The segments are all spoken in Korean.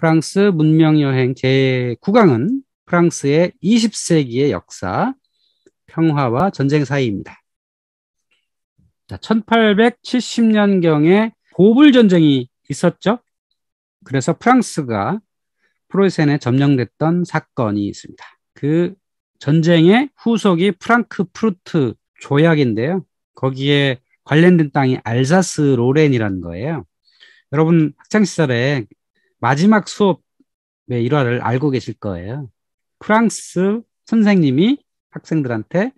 프랑스 문명여행 제9강은 프랑스의 20세기의 역사, 평화와 전쟁 사이입니다. 자, 1870년경에 보불전쟁이 있었죠. 그래서 프랑스가 프로이센에 점령됐던 사건이 있습니다. 그 전쟁의 후속이 프랑크푸르트 조약인데요. 거기에 관련된 땅이 알사스 로렌이라는 거예요. 여러분 학창시절에 마지막 수업의 일화를 알고 계실 거예요. 프랑스 선생님이 학생들한테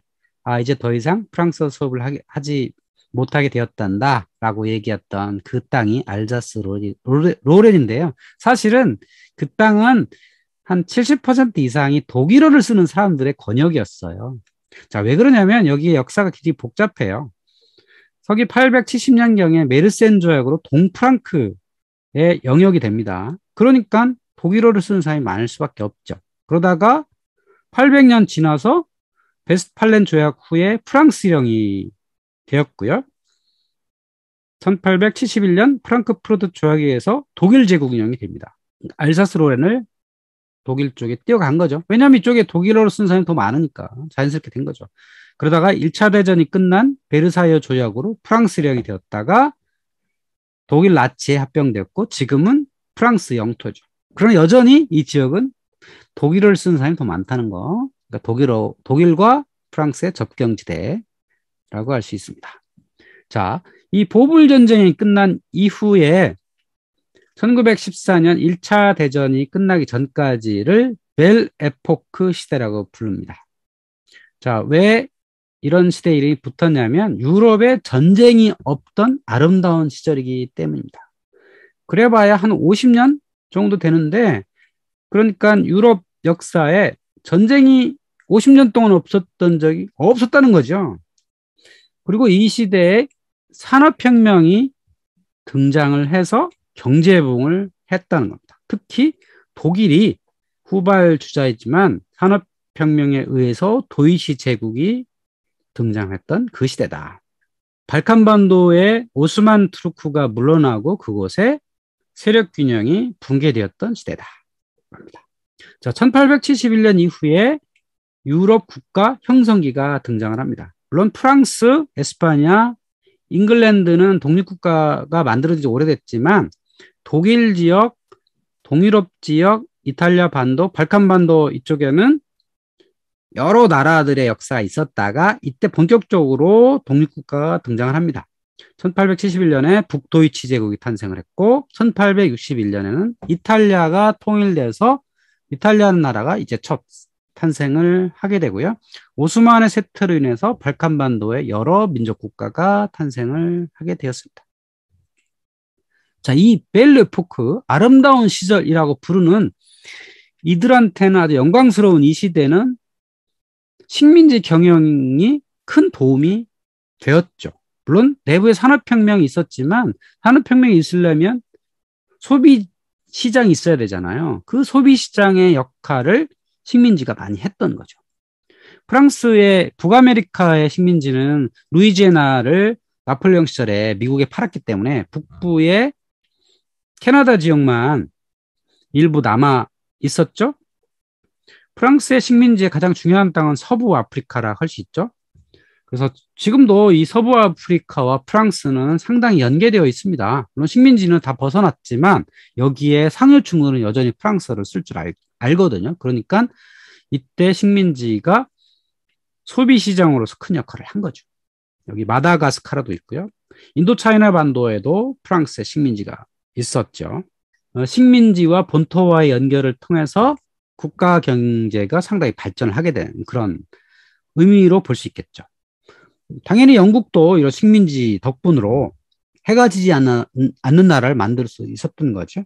이제 더 이상 프랑스어 수업을 하지 못하게 되었단다 라고 얘기했던 그 땅이 알자스 로렌인데요. 사실은 그 땅은 한 70% 이상이 독일어를 쓰는 사람들의 권역이었어요. 자, 왜 그러냐면 여기에 역사가 굉장히 복잡해요. 서기 870년경에 메르센 조약으로 동프랑크의 영역이 됩니다. 그러니까 독일어를 쓰는 사람이 많을 수밖에 없죠. 그러다가 800년 지나서 베스트팔렌 조약 후에 프랑스령이 되었고요. 1871년 프랑크푸르트 조약에 의해서 독일 제국운영이 됩니다. 알사스 로렌을 독일 쪽에 뛰어간 거죠. 왜냐하면 이쪽에 독일어로 쓴 사람이 더 많으니까 자연스럽게 된 거죠. 그러다가 1차 대전이 끝난 베르사유 조약으로 프랑스령이 되었다가 독일 나치에 합병되었고 지금은 프랑스 영토죠. 그러나 여전히 이 지역은 독일어를 쓰는 사람이 더 많다는 거. 그러니까 독일과 프랑스의 접경지대라고 할 수 있습니다. 자, 이 보불전쟁이 끝난 이후에 1914년 1차 대전이 끝나기 전까지를 벨 에포크 시대라고 부릅니다. 자, 왜 이런 시대 이름이 붙었냐면 유럽에 전쟁이 없던 아름다운 시절이기 때문입니다. 그래봐야 한 50년 정도 되는데 그러니까 유럽 역사에 전쟁이 50년 동안 없었던 적이 없었다는 거죠. 그리고 이 시대에 산업혁명이 등장을 해서 경제부흥을 했다는 겁니다. 특히 독일이 후발주자이지만 산업혁명에 의해서 도이치 제국이 등장했던 그 시대다. 발칸반도의 오스만 투르크가 물러나고 그곳에 세력균형이 붕괴되었던 시대다. 자, 1871년 이후에 유럽 국가 형성기가 등장을 합니다. 물론 프랑스, 에스파냐, 잉글랜드는 독립국가가 만들어진 지 오래됐지만 독일 지역, 동유럽 지역, 이탈리아 반도, 발칸반도 이쪽에는 여러 나라들의 역사가 있었다가 이때 본격적으로 독립국가가 등장을 합니다. 1871년에 북도이치 제국이 탄생을 했고 1861년에는 이탈리아가 통일돼서 이탈리아는 나라가 이제 첫 탄생을 하게 되고요. 오스만의 세트로 인해서 발칸반도에 여러 민족 국가가 탄생을 하게 되었습니다. 자, 이 벨 에포크, 아름다운 시절이라고 부르는 이들한테는 아주 영광스러운 이 시대는 식민지 경영이 큰 도움이 되었죠. 물론 내부에 산업혁명이 있었지만 산업혁명이 있으려면 소비 시장이 있어야 되잖아요. 그 소비 시장의 역할을 식민지가 많이 했던 거죠. 프랑스의 북아메리카의 식민지는 루이지애나를 나폴레옹 시절에 미국에 팔았기 때문에 북부의 캐나다 지역만 일부 남아 있었죠. 프랑스의 식민지의 가장 중요한 땅은 서부 아프리카라 할 수 있죠. 그래서 지금도 이 서부 아프리카와 프랑스는 상당히 연계되어 있습니다. 물론 식민지는 다 벗어났지만 여기에 상류층들은 여전히 프랑스어를 쓸 줄 알거든요. 그러니까 이때 식민지가 소비 시장으로서 큰 역할을 한 거죠. 여기 마다가스카르도 있고요. 인도차이나 반도에도 프랑스의 식민지가 있었죠. 식민지와 본토와의 연결을 통해서 국가 경제가 상당히 발전을 하게 된 그런 의미로 볼 수 있겠죠. 당연히 영국도 이런 식민지 덕분으로 해가 지지 않는 나라를 만들 수 있었던 거죠.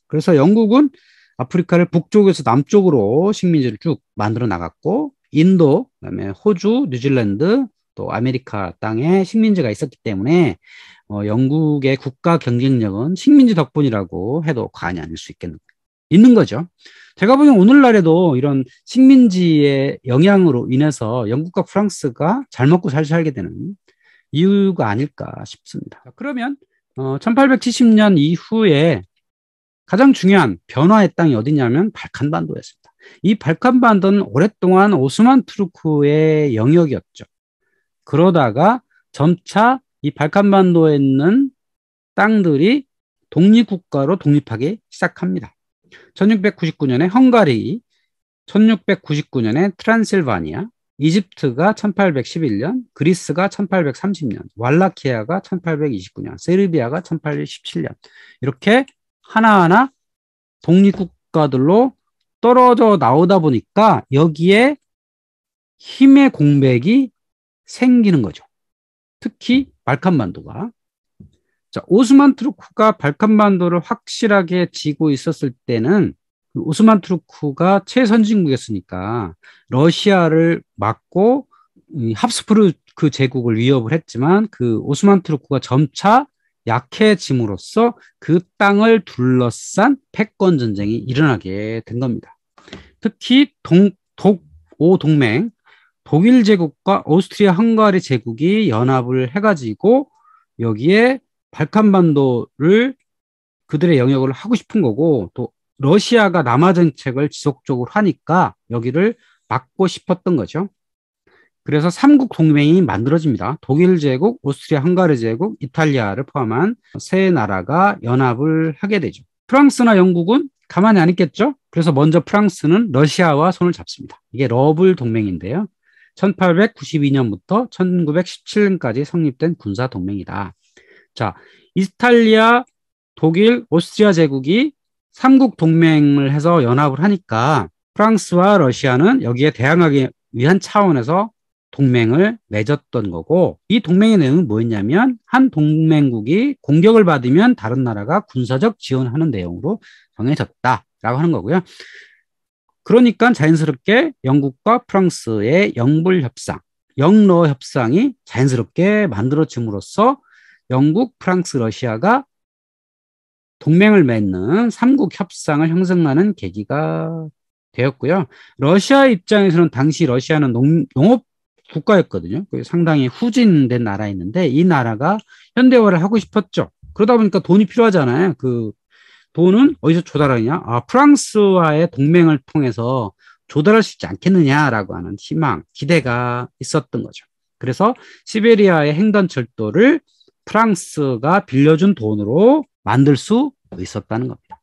그래서 영국은 아프리카를 북쪽에서 남쪽으로 식민지를 쭉 만들어 나갔고 인도, 그다음에 호주, 뉴질랜드, 또 아메리카 땅에 식민지가 있었기 때문에 영국의 국가 경쟁력은 식민지 덕분이라고 해도 과언이 아닐 수 있는 거죠. 제가 보기엔 오늘날에도 이런 식민지의 영향으로 인해서 영국과 프랑스가 잘 먹고 잘 살게 되는 이유가 아닐까 싶습니다. 그러면 1870년 이후에 가장 중요한 변화의 땅이 어디냐면 발칸반도였습니다. 이 발칸반도는 오랫동안 오스만 투르크의 영역이었죠. 그러다가 점차 이 발칸반도에 있는 땅들이 독립국가로 독립하기 시작합니다. 1699년에 헝가리, 1699년에 트란실바니아, 이집트가 1811년, 그리스가 1830년, 왈라키아가 1829년, 세르비아가 1817년 이렇게 하나하나 독립국가들로 떨어져 나오다 보니까 여기에 힘의 공백이 생기는 거죠. 특히 발칸반도가. 자, 오스만 투르크가 발칸반도를 확실하게 쥐고 있었을 때는 오스만 투르크가 최선진국이었으니까 러시아를 막고 합스부르크 제국을 위협을 했지만 그 오스만 투르크가 점차 약해짐으로써 그 땅을 둘러싼 패권 전쟁이 일어나게 된 겁니다. 특히 독오 동맹, 독일 제국과 오스트리아 헝가리 제국이 연합을 해가지고 여기에 발칸반도를 그들의 영역을 하고 싶은 거고, 또 러시아가 남하 정책을 지속적으로 하니까 여기를 막고 싶었던 거죠. 그래서 삼국 동맹이 만들어집니다. 독일 제국, 오스트리아 헝가리 제국, 이탈리아를 포함한 세 나라가 연합을 하게 되죠. 프랑스나 영국은 가만히 안 있겠죠. 그래서 먼저 프랑스는 러시아와 손을 잡습니다. 이게 러블 동맹인데요. 1892년부터 1917년까지 성립된 군사 동맹이다. 자, 이탈리아, 독일, 오스트리아 제국이 삼국 동맹을 해서 연합을 하니까 프랑스와 러시아는 여기에 대항하기 위한 차원에서 동맹을 맺었던 거고, 이 동맹의 내용은 뭐였냐면 한 동맹국이 공격을 받으면 다른 나라가 군사적 지원하는 내용으로 정해졌다라고 하는 거고요. 그러니까 자연스럽게 영국과 프랑스의 영불협상, 영러 협상이 자연스럽게 만들어짐으로써 영국, 프랑스, 러시아가 동맹을 맺는 삼국 협상을 형성하는 계기가 되었고요. 러시아 입장에서는 당시 러시아는 농업 국가였거든요. 상당히 후진된 나라였는데 이 나라가 현대화를 하고 싶었죠. 그러다 보니까 돈이 필요하잖아요. 그 돈은 어디서 조달하느냐? 프랑스와의 동맹을 통해서 조달할 수 있지 않겠느냐라고 하는 희망, 기대가 있었던 거죠. 그래서 시베리아의 횡단철도를 프랑스가 빌려준 돈으로 만들 수 있었다는 겁니다.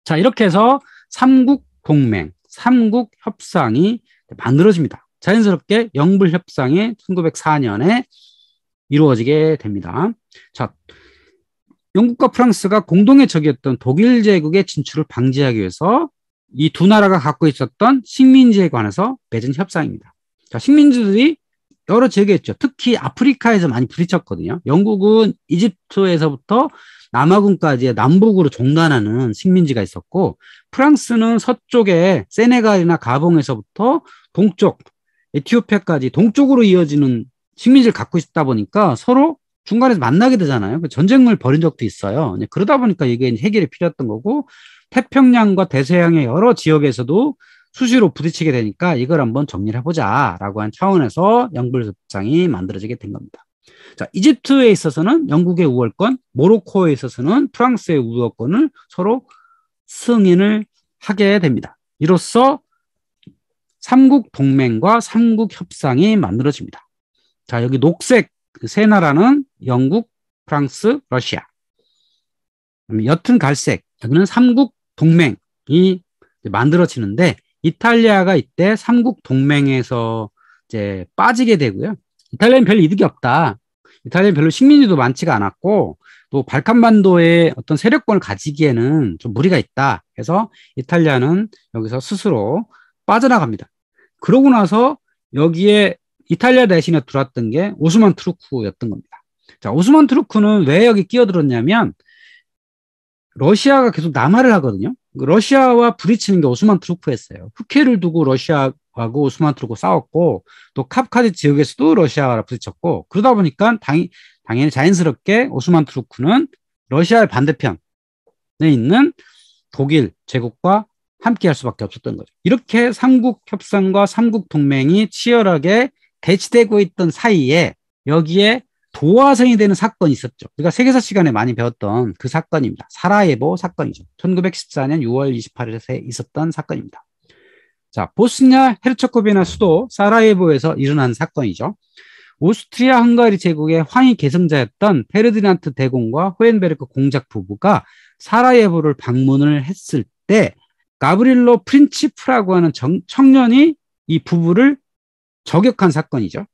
자, 이렇게 해서 삼국 동맹, 삼국 협상이 만들어집니다. 자연스럽게 영불협상이 1904년에 이루어지게 됩니다. 자, 영국과 프랑스가 공동의 적이었던 독일 제국의 진출을 방지하기 위해서 이 두 나라가 갖고 있었던 식민지에 관해서 맺은 협상입니다. 자, 식민지들이 여러 지역에 있죠. 특히 아프리카에서 많이 부딪혔거든요. 영국은 이집트에서부터 남아군까지 남북으로 종단하는 식민지가 있었고, 프랑스는 서쪽에 세네갈이나 가봉에서부터 동쪽, 에티오피아까지 동쪽으로 이어지는 식민지를 갖고 있다 보니까 서로 중간에서 만나게 되잖아요. 전쟁을 벌인 적도 있어요. 그러다 보니까 이게 해결이 필요했던 거고, 태평양과 대서양의 여러 지역에서도 수시로 부딪히게 되니까 이걸 한번 정리를 해보자라고 한 차원에서 영불협상이 만들어지게 된 겁니다. 자, 이집트에 있어서는 영국의 우월권, 모로코에 있어서는 프랑스의 우월권을 서로 승인을 하게 됩니다. 이로써 삼국 동맹과 삼국 협상이 만들어집니다. 자, 여기 녹색 세 나라는 영국, 프랑스, 러시아. 옅은 갈색, 여기는 삼국 동맹이 만들어지는데, 이탈리아가 이때 삼국 동맹에서 이제 빠지게 되고요. 이탈리아는 별 이득이 없다. 이탈리아는 별로 식민지도 많지가 않았고, 또 발칸반도의 어떤 세력권을 가지기에는 좀 무리가 있다. 해서 이탈리아는 여기서 스스로 빠져나갑니다. 그러고 나서 여기에 이탈리아 대신에 들어왔던 게 오스만 투르크였던 겁니다. 자, 오스만 투르크는 왜 여기 끼어들었냐면 러시아가 계속 남하를 하거든요. 러시아와 부딪히는 게 오스만 투르크였어요. 흑해를 두고 러시아하고 오스만 투르크 싸웠고, 또 카프카지 지역에서도 러시아와 부딪혔고, 그러다 보니까 당연히 자연스럽게 오스만 투르크는 러시아의 반대편에 있는 독일 제국과 함께 할 수밖에 없었던 거죠. 이렇게 삼국 협상과 삼국 동맹이 치열하게 대치되고 있던 사이에 여기에 도화선이 되는 사건이 있었죠. 우리가 세계사 시간에 많이 배웠던 그 사건입니다. 사라예보 사건이죠. 1914년 6월 28일에 있었던 사건입니다. 자, 보스니아 헤르체고비나 수도 사라예보에서 일어난 사건이죠. 오스트리아 헝가리 제국의 황희 계승자였던 페르디난트 대공과 호헨베르크 공작 부부가 사라예보를 방문을 했을 때 가브릴로 프린치프라고 하는 청년이 이 부부를 저격한 사건이죠.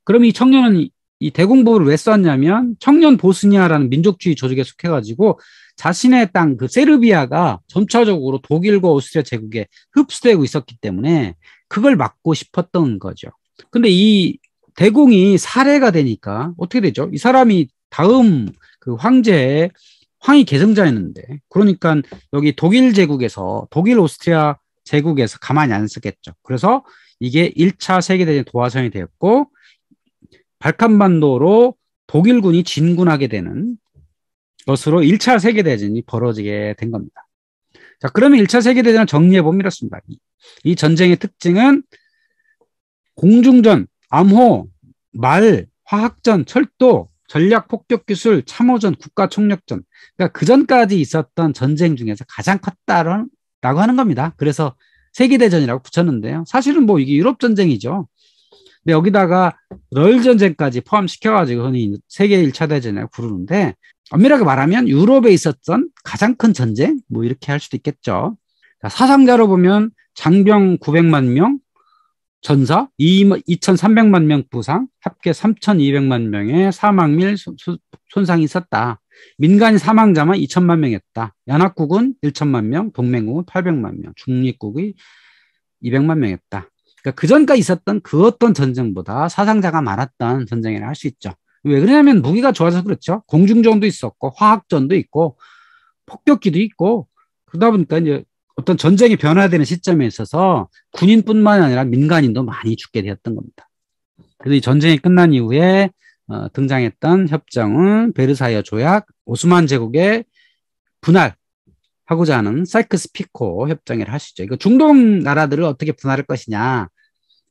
그럼 이 청년은 이 대공부를 왜 썼냐면 청년 보스니아라는 민족주의 조직에 속해가지고 자신의 땅 그 세르비아가 점차적으로 독일과 오스트리아 제국에 흡수되고 있었기 때문에 그걸 막고 싶었던 거죠. 근데 이 대공이 살해가 되니까 어떻게 되죠? 이 사람이 다음 그 황제의 황희 계승자였는데, 그러니까 여기 독일 제국에서, 독일 오스트리아 제국에서 가만히 안 있었겠죠. 그래서 이게 1차 세계대전 도화선이 되었고, 발칸반도로 독일군이 진군하게 되는 것으로 1차 세계대전이 벌어지게 된 겁니다. 자, 그러면 1차 세계대전을 정리해보면 이렇습니다. 이 전쟁의 특징은 공중전, 암호, 말, 화학전, 철도, 전략 폭격 기술, 참호전, 국가 총력전. 그러니까 그 전까지 있었던 전쟁 중에서 가장 컸다라고 하는 겁니다. 그래서 세계대전이라고 붙였는데요. 사실은 뭐 이게 유럽 전쟁이죠. 근데 여기다가 러일 전쟁까지 포함시켜가지고 흔히 세계 1차 대전이라고 부르는데, 엄밀하게 말하면 유럽에 있었던 가장 큰 전쟁? 뭐 이렇게 할 수도 있겠죠. 자, 사상자로 보면 장병 900만 명, 전사 2,300만 명 부상, 합계 3,200만 명의 사망 및 손상이 있었다. 민간인 사망자만 2천만 명이었다. 연합국은 1천만 명, 동맹국은 800만 명, 중립국이 200만 명이었다. 그러니까 그 전까지 있었던 그 어떤 전쟁보다 사상자가 많았던 전쟁이라 할 수 있죠. 왜 그러냐면 무기가 좋아서 그렇죠. 공중전도 있었고 화학전도 있고 폭격기도 있고, 그러다 보니까 이제 어떤 전쟁이 변화되는 시점에 있어서 군인뿐만 아니라 민간인도 많이 죽게 되었던 겁니다. 그래서 이 전쟁이 끝난 이후에 등장했던 협정은 베르사유 조약, 오스만 제국의 분할하고자 하는 사이크스-피코 협정이라 하시죠. 이거 중동 나라들을 어떻게 분할할 것이냐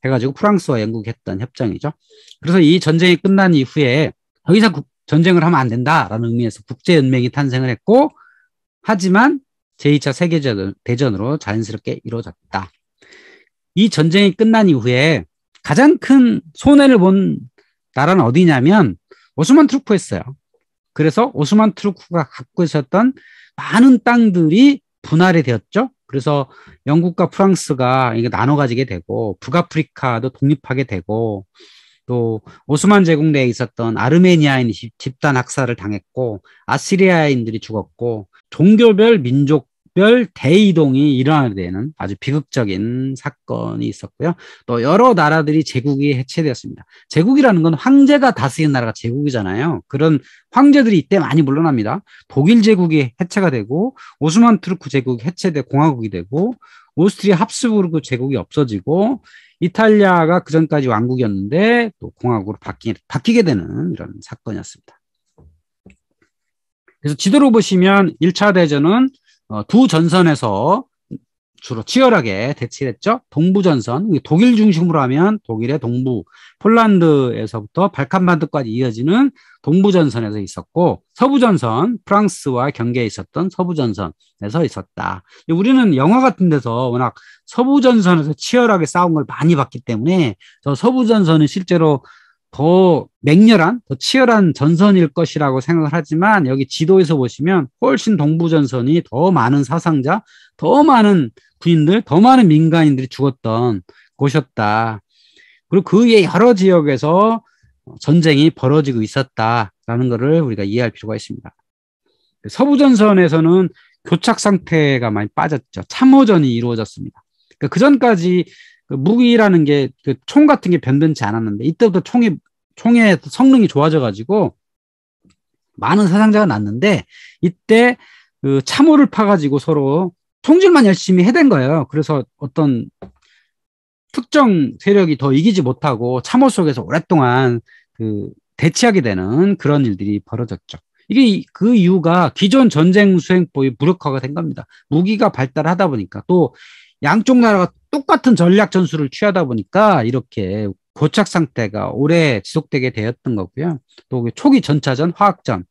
해가지고 프랑스와 영국이 했던 협정이죠. 그래서 이 전쟁이 끝난 이후에 더 이상 전쟁을 하면 안 된다라는 의미에서 국제연맹이 탄생을 했고, 하지만 제2차 세계대전으로 자연스럽게 이루어졌다. 이 전쟁이 끝난 이후에 가장 큰 손해를 본 나라는 어디냐면 오스만 투르크였어요. 그래서 오스만 투르크가 갖고 있었던 많은 땅들이 분할이 되었죠. 그래서 영국과 프랑스가 이게 나눠 가지게 되고, 북아프리카도 독립하게 되고, 또 오스만 제국 내에 있었던 아르메니아인이 집단 학살을 당했고, 아시리아인들이 죽었고, 종교별, 민족별 대이동이 일어나게 되는 아주 비극적인 사건이 있었고요. 또 여러 나라들이 제국이 해체되었습니다. 제국이라는 건 황제가 다스리는 나라가 제국이잖아요. 그런 황제들이 이때 많이 물러납니다. 독일 제국이 해체가 되고, 오스만 투르크 제국이 해체돼 공화국이 되고, 오스트리아 합스부르크 제국이 없어지고, 이탈리아가 그전까지 왕국이었는데 또 공화국으로 바뀌게 되는 이런 사건이었습니다. 그래서 지도로 보시면 1차 대전은 두 전선에서 주로 치열하게 대치했죠. 동부전선, 독일 중심으로 하면 독일의 동부, 폴란드에서부터 발칸반도까지 이어지는 동부전선에서 있었고, 서부전선, 프랑스와 경계에 있었던 서부전선에서 있었다. 우리는 영화 같은 데서 워낙 서부전선에서 치열하게 싸운 걸 많이 봤기 때문에 저 서부전선은 실제로 더 맹렬한, 더 치열한 전선일 것이라고 생각을 하지만, 여기 지도에서 보시면 훨씬 동부전선이 더 많은 사상자, 더 많은 군인들, 더 많은 민간인들이 죽었던 곳이었다. 그리고 그 외 여러 지역에서 전쟁이 벌어지고 있었다라는 것을 우리가 이해할 필요가 있습니다. 서부전선에서는 교착 상태가 많이 빠졌죠. 참호전이 이루어졌습니다. 그러니까 그 전까지 그 무기라는 게 그 총 같은 게 변변치 않았는데, 이때부터 총의 성능이 좋아져가지고 많은 사상자가 났는데, 이때 그 참호를 파가지고 서로 총질만 열심히 해댄 거예요. 그래서 어떤 특정 세력이 더 이기지 못하고 참호 속에서 오랫동안 그 대치하게 되는 그런 일들이 벌어졌죠. 이게 그 이유가 기존 전쟁 수행법이 무력화가 된 겁니다. 무기가 발달하다 보니까, 또 양쪽 나라가 똑같은 전략 전술을 취하다 보니까 이렇게 고착 상태가 오래 지속되게 되었던 거고요. 또 초기 전차전, 화학전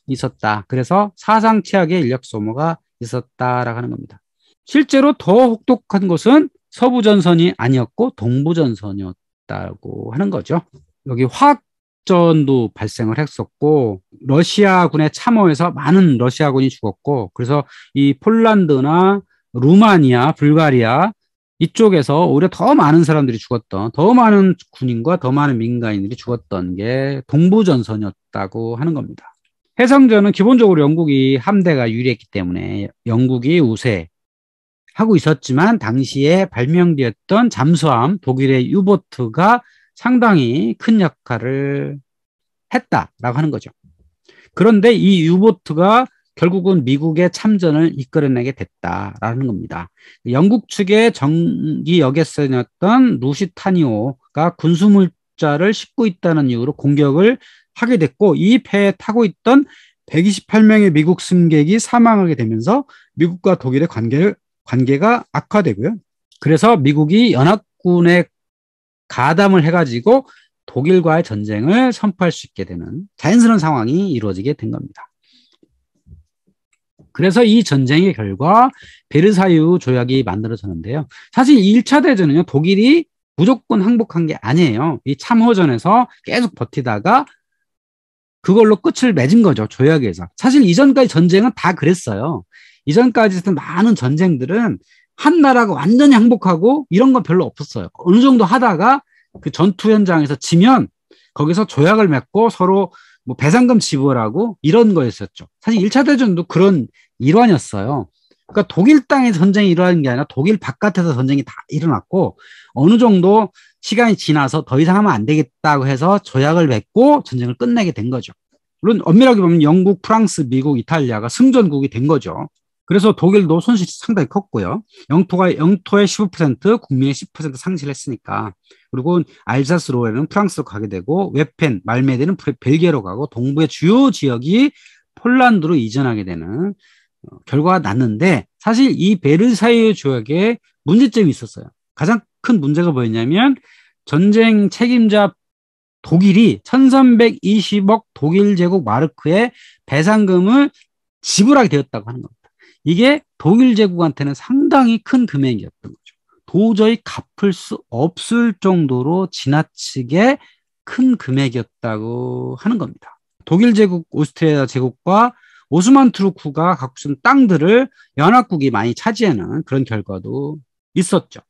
있었다. 그래서 사상 최악의 인력 소모가 있었다라고 하는 겁니다. 실제로 더 혹독한 것은 서부전선이 아니었고 동부전선이었다고 하는 거죠. 여기 화학전도 발생을 했었고 러시아군의 참호에서 많은 러시아군이 죽었고 그래서 이 폴란드나 루마니아, 불가리아 이쪽에서 오히려 더 많은 사람들이 죽었던 더 많은 군인과 더 많은 민간인들이 죽었던 게 동부전선이었다고 하는 겁니다. 해상전은 기본적으로 영국이 함대가 유리했기 때문에 영국이 우세하고 있었지만 당시에 발명되었던 잠수함 독일의 유보트가 상당히 큰 역할을 했다라고 하는 거죠. 그런데 이 유보트가 결국은 미국의 참전을 이끌어내게 됐다라는 겁니다. 영국 측의 정기 여객선이었던 루시타니오가 군수물자를 싣고 있다는 이유로 공격을 하게 됐고 이 배에 타고 있던 128명의 미국 승객이 사망하게 되면서 미국과 독일의 관계가 악화되고요. 그래서 미국이 연합군에 가담을 해가지고 독일과의 전쟁을 선포할 수 있게 되는 자연스러운 상황이 이루어지게 된 겁니다. 그래서 이 전쟁의 결과 베르사유 조약이 만들어졌는데요. 사실 1차 대전은요, 독일이 무조건 항복한 게 아니에요. 이 참호전에서 계속 버티다가 그걸로 끝을 맺은 거죠, 조약에서. 사실 이전까지 전쟁은 다 그랬어요. 이전까지 했던 많은 전쟁들은 한 나라가 완전히 항복하고 이런 건 별로 없었어요. 어느 정도 하다가 그 전투 현장에서 지면 거기서 조약을 맺고 서로 뭐 배상금 지불하고 이런 거였었죠. 사실 1차 대전도 그런 일환이었어요. 그러니까 독일 땅에서 전쟁이 일어나는 게 아니라 독일 바깥에서 전쟁이 다 일어났고 어느 정도 시간이 지나서 더 이상 하면 안 되겠다고 해서 조약을 맺고 전쟁을 끝내게 된 거죠. 물론 엄밀하게 보면 영국, 프랑스, 미국, 이탈리아가 승전국이 된 거죠. 그래서 독일도 손실이 상당히 컸고요. 영토의 15%, 국민의 10% 상실을 했으니까. 그리고 알자스로에는 프랑스로 가게 되고 웨펜, 말메데는 벨기에로 가고 동부의 주요 지역이 폴란드로 이전하게 되는 결과가 났는데 사실 이 베르사유 조약에 문제점이 있었어요. 가장 큰 문제가 뭐였냐면 전쟁 책임자 독일이 1320억 독일 제국 마르크의 배상금을 지불하게 되었다고 하는 겁니다. 이게 독일 제국한테는 상당히 큰 금액이었던 거죠. 도저히 갚을 수 없을 정도로 지나치게 큰 금액이었다고 하는 겁니다. 독일 제국, 오스트리아 제국과 오스만 투르크가 갖고 있는 땅들을 연합국이 많이 차지하는 그런 결과도 있었죠.